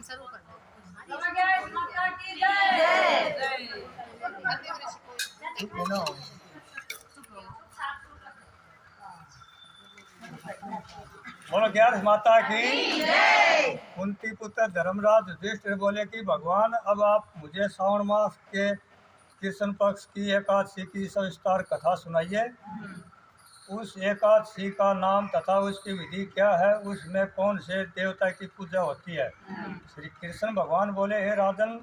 शुरू कर दो। बोलो ग्यारस माता की। कुंती पुत्र धर्मराज युधिष्ठिर बोले कि भगवान अब आप मुझे श्रावण मास के कृष्ण पक्ष की एकादशी की सविस्तार कथा सुनाइए। उस एकादशी का नाम तथा उसकी विधि क्या है, उसमें कौन से देवता की पूजा होती है। श्री कृष्ण भगवान बोले, हे राजन,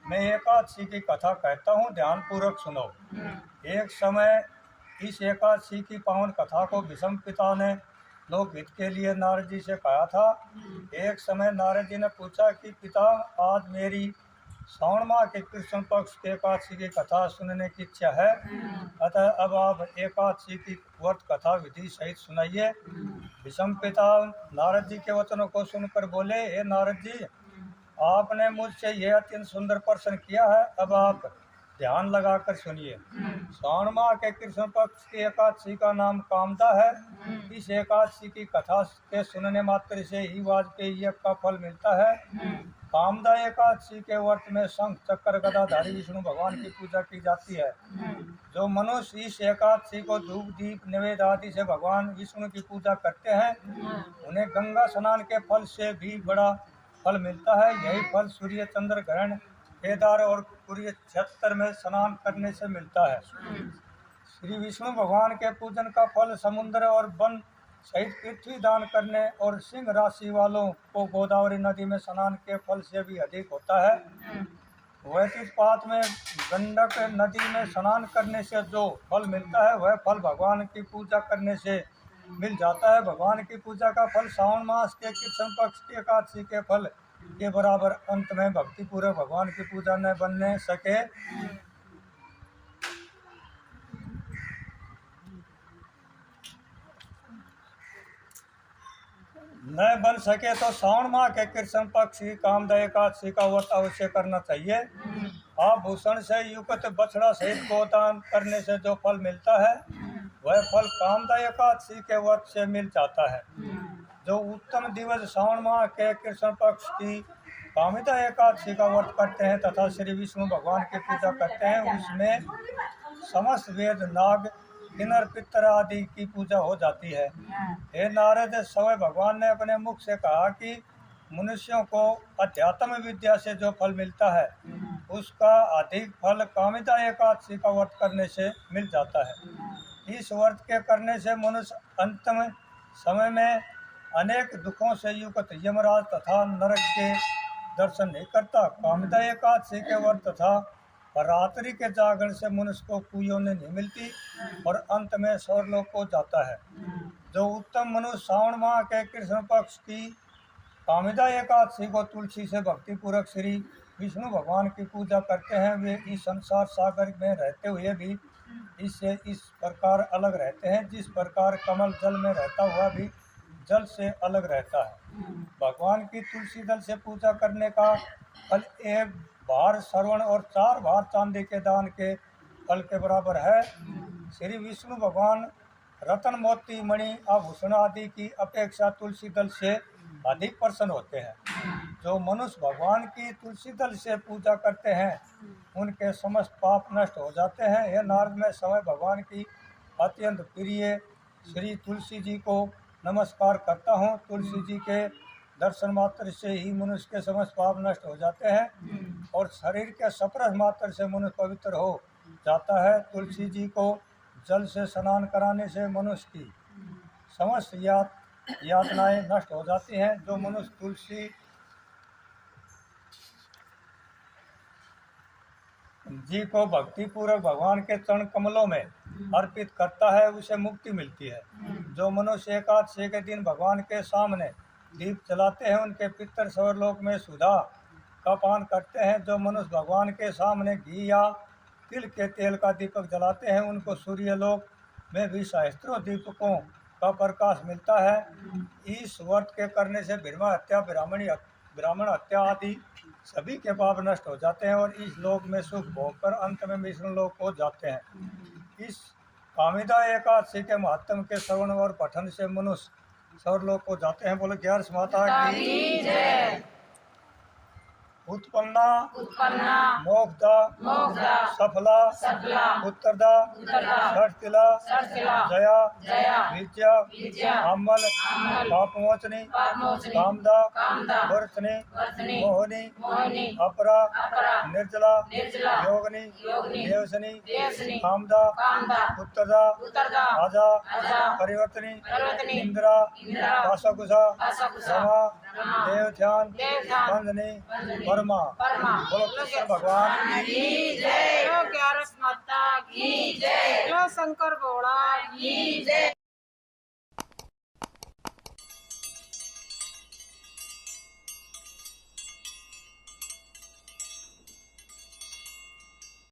मैं एकादशी की कथा कहता हूँ, ध्यान पूर्वक सुनो। एक समय इस एकादशी की पावन कथा को भीष्म पिता ने लोकहित के लिए नारद जी से कहा था। एक समय नारद जी ने पूछा कि पिता, आज मेरी श्रावण माह के कृष्ण पक्ष के एकादशी की कथा सुनने की इच्छा है, अतः अब आप एकादशी की व्रत कथा विधि सहित सुनाइए। भीष्म पिता नारद जी के वचनों को सुनकर बोले, हे नारद जी, आपने मुझसे यह अत्यंत सुंदर प्रश्न किया है, अब आप ध्यान लगाकर सुनिए। श्रावण माह के कृष्ण पक्ष की एकादशी का नाम कामदा है। इस एकादशी की कथा के सुनने मात्र से ही वाजपेयी यज्ञ का फल मिलता है। कामदा एकादशी के व्रत में शंख चक्र गदाधारी विष्णु भगवान की पूजा की जाती है। जो मनुष्य इस एकादशी को धूप दीप नैवेद्य आदि से भगवान विष्णु की पूजा करते हैं, उन्हें गंगा स्नान के फल से भी बड़ा फल मिलता है। यही फल सूर्य चंद्र ग्रहण केदार और कुरुक्षेत्र में स्नान करने से मिलता है। श्री विष्णु भगवान के पूजन का फल समुद्र और वन सहित पृथ्वी दान करने और सिंह राशि वालों को गोदावरी नदी में स्नान के फल से भी अधिक होता है। वैतिपात में गंडक नदी में स्नान करने से जो फल मिलता है, वह फल भगवान की पूजा करने से मिल जाता है। भगवान की पूजा का फल श्रावण मास के कृष्ण पक्ष की एकादशी के फल के बराबर अंत में भक्ति पूर्वक भगवान की पूजा न बनने सके तो श्रावण माह के कृष्ण पक्ष की कामदा एकादशी का व्रत अवश्य करना चाहिए। आभूषण से युक्त बछड़ा सहित गोदान करने से जो फल मिलता है, वह फल कामदा एकादशी के व्रत से मिल जाता है। जो उत्तम दिवस श्रावण माह के कृष्ण पक्ष की कामिदा एकादशी का व्रत करते हैं तथा श्री विष्णु भगवान की पूजा करते हैं, उसमें समस्त वेद नाग किन्नर पितर आदि की पूजा हो जाती है। हे नारद, स्वयं भगवान ने अपने मुख से कहा कि मनुष्यों को अध्यात्म विद्या से जो फल मिलता है, उसका अधिक फल कामिदा एकादशी का व्रत करने से मिल जाता है। इस व्रत के करने से मनुष्य अंतिम समय में अनेक दुखों से युक्त यमराज तथा नरक के दर्शन नहीं करता। कामिदा एकादशी के व्रत तथा रात्रि के जागरण से मनुष्य को कुयोनि नहीं मिलती और अंत में स्वर्गलोक को जाता है। जो उत्तम मनुष्य श्रावण माह के कृष्ण पक्ष की कामिदा एकादशी को तुलसी से भक्ति पूर्वक श्री विष्णु भगवान की पूजा करते हैं, वे इस संसार सागर में रहते हुए भी इससे इस प्रकार अलग रहते हैं जिस प्रकार कमल जल में रहता हुआ भी जल से अलग रहता है। भगवान की तुलसी दल से पूजा करने का फल एक भार श्रवण और 4 भार चांदी के दान के फल के बराबर है। श्री विष्णु भगवान रतन मोती मणि आभूषण आदि की अपेक्षा तुलसी दल से अधिक प्रसन्न होते हैं। जो मनुष्य भगवान की तुलसी दल से पूजा करते हैं, उनके समस्त पाप नष्ट हो जाते हैं। यह नारद में समय भगवान की अत्यंत प्रिय श्री तुलसी जी को नमस्कार करता हूँ। तुलसी जी के दर्शन मात्र से ही मनुष्य के समस्त पाप नष्ट हो जाते हैं और शरीर के स्पर्श मात्र से मनुष्य पवित्र हो जाता है। तुलसी जी को जल से स्नान कराने से मनुष्य की समस्त यातनाएं नष्ट हो जाती हैं। जो मनुष्य तुलसी जी को भक्ति पूर्वक भगवान के चरण कमलों में अर्पित करता है, उसे मुक्ति मिलती है। जो मनुष्य एकादशी के दिन भगवान के सामने दीप जलाते हैं, उनके पितर स्वर्गलोक में सुधा का पान करते हैं। जो मनुष्य भगवान के सामने घी या तिल के तेल का दीपक जलाते हैं, उनको सूर्यलोक में भी सहस्त्रों दीपकों का प्रकाश मिलता है। इस व्रत के करने से ब्रह्म हत्या ब्राह्मण हत्या आदि सभी के पाप नष्ट हो जाते हैं और इस लोक में सुख भोग कर अंत में विष्णु लोक को जाते हैं। इस कामिदा एकादशी के महत्व के श्रवण और पठन से मनुष्य स्वर्गलोक को जाते हैं। बोले ग्यारस माता की जय। उत्पन्ना उत्पन्ना मोक्षदा मोक्षदा सफला सफला उत्तरदा उत्तरदा षटतिला षटतिला जया जया विद्या विद्या अमल अमल पापमोचनी पापमोचनी कामदा कामदा वर्तनी वर्तनी मोहनी मोहिनी अपरा अपरा निर्जला निर्जला योगनी योगिनी देवसनी देवसनी कामदा कामदा उत्तरदा उत्तरदा आजा आजा परिवर्तनी परिवर्तनी इंद्रा इंद्रा काशाकुशा काशाकुशा रमा रमा देवध्यान देवध्यान बंदनी बंदनी परमा परमा बोलो कृष्ण भगवान की जय। ग्यारस माता की जय। शंकर भोला की जय।